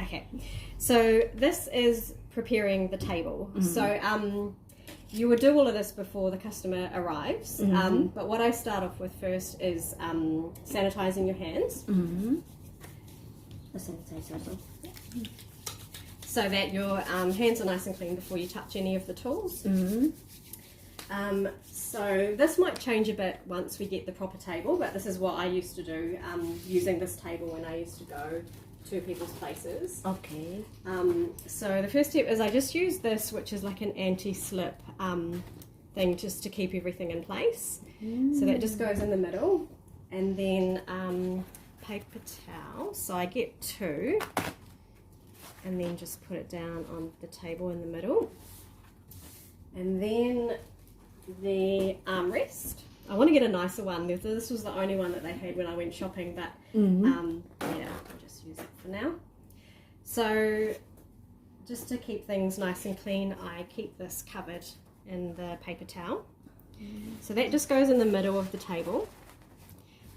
Okay, so this is preparing the table. So you would do all of this before the customer arrives, but what I start off with first is sanitizing your hands. So that your hands are nice and clean before you touch any of the tools. So this might change a bit once we get the proper table, but this is what I used to do using this table when I used to go to people's places. Okay. So the first step is I just use this, which is like an anti-slip thing, just to keep everything in place. So that just goes in the middle, and then paper towel. So I get 2, and then just put it down on the table in the middle, and then the armrest. I want to get a nicer one. This was the only one that they had when I went shopping, but yeah, I'll just use it for now. So just to keep things nice and clean, I keep this covered in the paper towel. So that just goes in the middle of the table,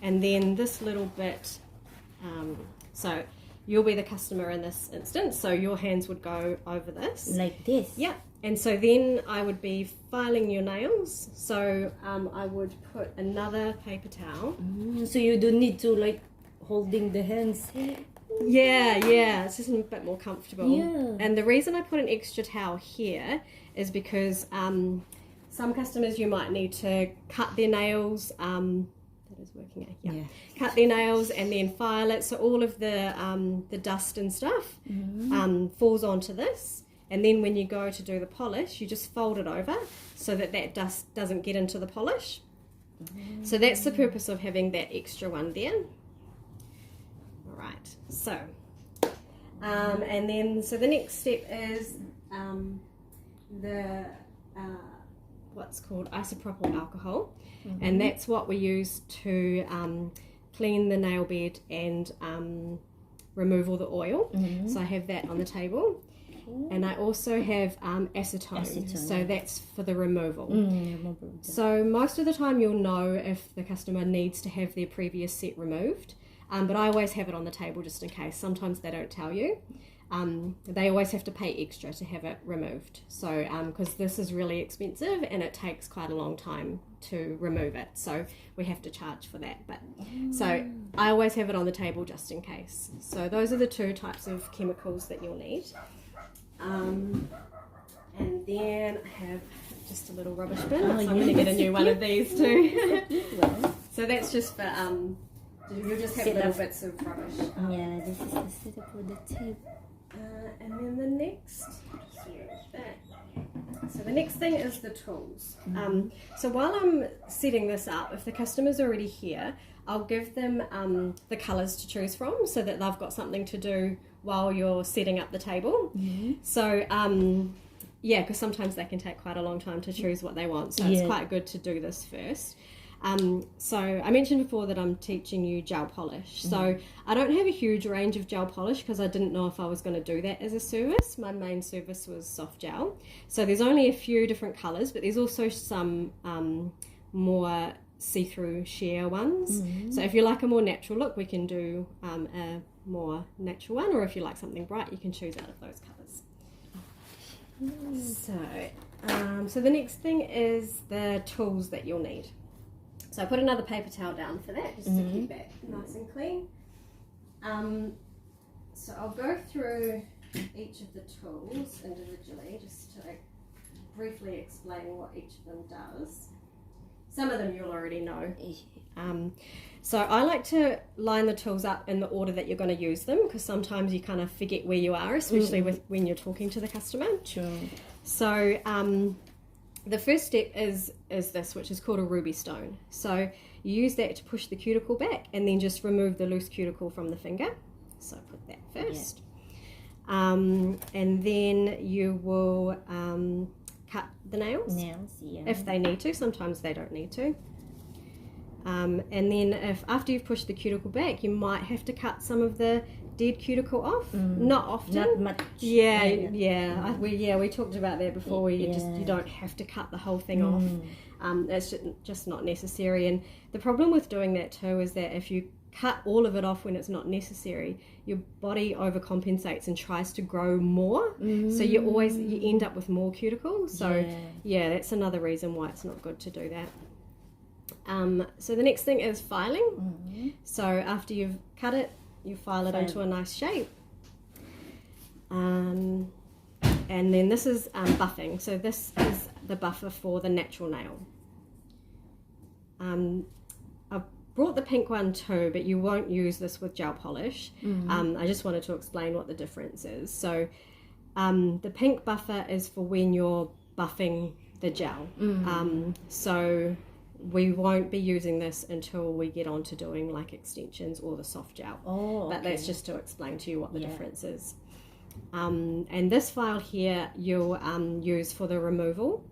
and then this little bit, so you'll be the customer in this instance, so your hands would go over this. Like this? Yeah. And so then I would be filing your nails. So I would put another paper towel. So you don't need to like holding the hands. Yeah, it's just a bit more comfortable. Yeah. And the reason I put an extra towel here is because some customers, you might need to cut their nails. That is working out. Yeah. Cut their nails and then file it. So all of the dust and stuff falls onto this. And then when you go to do the polish, you just fold it over so that that dust doesn't get into the polish. So that's the purpose of having that extra one there. All right, so, and then, so the next step is the, what's called isopropyl alcohol. And that's what we use to clean the nail bed and remove all the oil. So I have that on the table. And I also have acetone, so that's for the removal. So most of the time you'll know if the customer needs to have their previous set removed, but I always have it on the table just in case. Sometimes they don't tell you. They always have to pay extra to have it removed. So because this is really expensive and it takes quite a long time to remove it, so we have to charge for that. But so I always have it on the table just in case. So those are the 2 types of chemicals that you'll need. And then I have just a little rubbish bin. So I'm going to get a new one of these too. So that's just for, you'll just have little bits of rubbish. Yeah, this is the setup for the table. And then the next, so the next thing is the tools. So while I'm setting this up, if the customer's already here, I'll give them the colours to choose from so that they've got something to do while you're setting up the table. So yeah, because sometimes they can take quite a long time to choose what they want, so it's quite good to do this first. So I mentioned before that I'm teaching you gel polish. So I don't have a huge range of gel polish because I didn't know if I was going to do that as a service. My main service was soft gel. So there's only a few different colours, but there's also some more see-through sheer ones. So if you like a more natural look, we can do a more natural one, or if you like something bright, you can choose out of those colours. So the next thing is the tools that you'll need. So I put another paper towel down for that, just to keep that nice and clean. So I'll go through each of the tools individually, just to briefly explain what each of them does. Some of them you'll already know. So I like to line the tools up in the order that you're going to use them, because sometimes you kind of forget where you are, especially when you're talking to the customer. So the first step is this, which is called a ruby stone. So you use that to push the cuticle back and then just remove the loose cuticle from the finger. So put that first. And then you will cut the nails if they need to. Sometimes they don't need to. And then if after you've pushed the cuticle back, you might have to cut some of the dead cuticle off. Not often. Not much. We talked about that before. You don't have to cut the whole thing off. It's just not necessary. And the problem with doing that too is that if you cut all of it off when it's not necessary, your body overcompensates and tries to grow more. So you end up with more cuticles. So yeah, that's another reason why it's not good to do that. So the next thing is filing. So after you've cut it, you file it into a nice shape. And then this is buffing. So this is the buffer for the natural nail. I've brought the pink one too, but you won't use this with gel polish. I just wanted to explain what the difference is. So the pink buffer is for when you're buffing the gel. So we won't be using this until we get on to doing like extensions or the soft gel. But that's just to explain to you what the difference is. And this file here you'll use for the removal.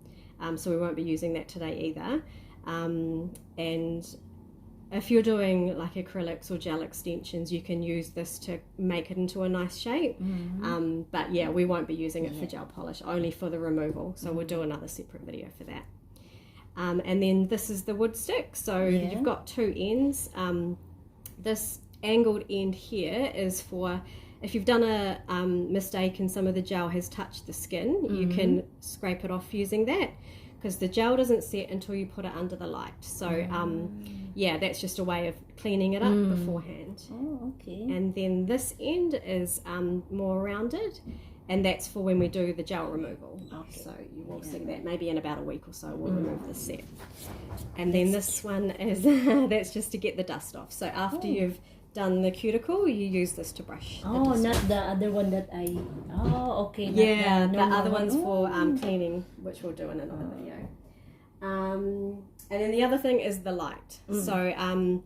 So we won't be using that today either. And if you're doing like acrylics or gel extensions, you can use this to make it into a nice shape. But yeah, we won't be using it for gel polish, only for the removal. So we'll do another separate video for that. And then this is the wood stick. So you've got two ends. This angled end here is for if you've done a mistake and some of the gel has touched the skin, you can scrape it off using that, because the gel doesn't set until you put it under the light. So yeah, that's just a way of cleaning it up beforehand. And then this end is more rounded, and that's for when we do the gel removal. So you will see that maybe in about a week or so we'll remove the set. And then this one is that's just to get the dust off. So after you've done the cuticle, you use this to brush. Not the other one that I. Yeah, the other one's for cleaning, which we'll do in another video. And then the other thing is the light. So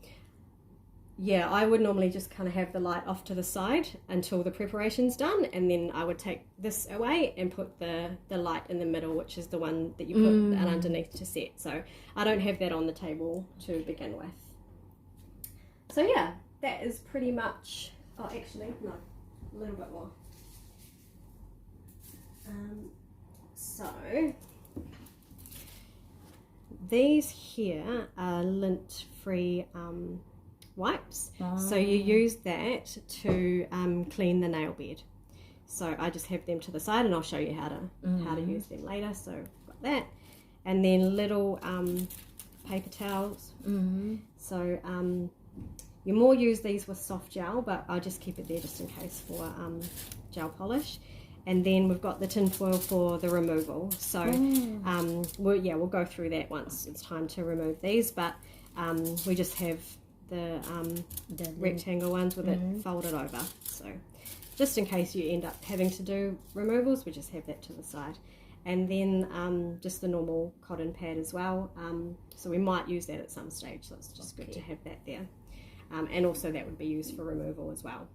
yeah, I would normally just kind of have the light off to the side until the preparation's done, and then I would take this away and put the light in the middle, which is the one that you put underneath to set. So I don't have that on the table to begin with. So yeah, that is pretty much, oh actually, no, a little bit more. So these here are lint-free wipes. So you use that to clean the nail bed. So I just have them to the side, and I'll show you how to use them later. So I've got that, and then little paper towels. So you more use these with soft gel, but I'll just keep it there just in case for gel polish. And then we've got the tin foil for the removal. So we'll go through that once it's time to remove these, but we just have the rectangle ones with it folded over. So just in case you end up having to do removals, we just have that to the side. And then just the normal cotton pad as well. So we might use that at some stage, so it's just good to have that there. And also that would be used for removal as well.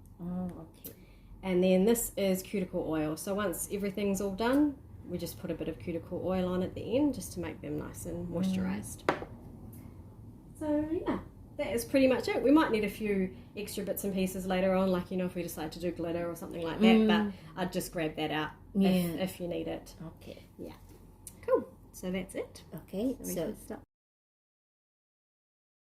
And then this is cuticle oil. So once everything's all done, we just put a bit of cuticle oil on at the end just to make them nice and moisturized. So yeah, that is pretty much it. We might need a few extra bits and pieces later on, like, you know, if we decide to do glitter or something like that, but I'd just grab that out if you need it. Yeah. Cool. So that's it. So we can stop.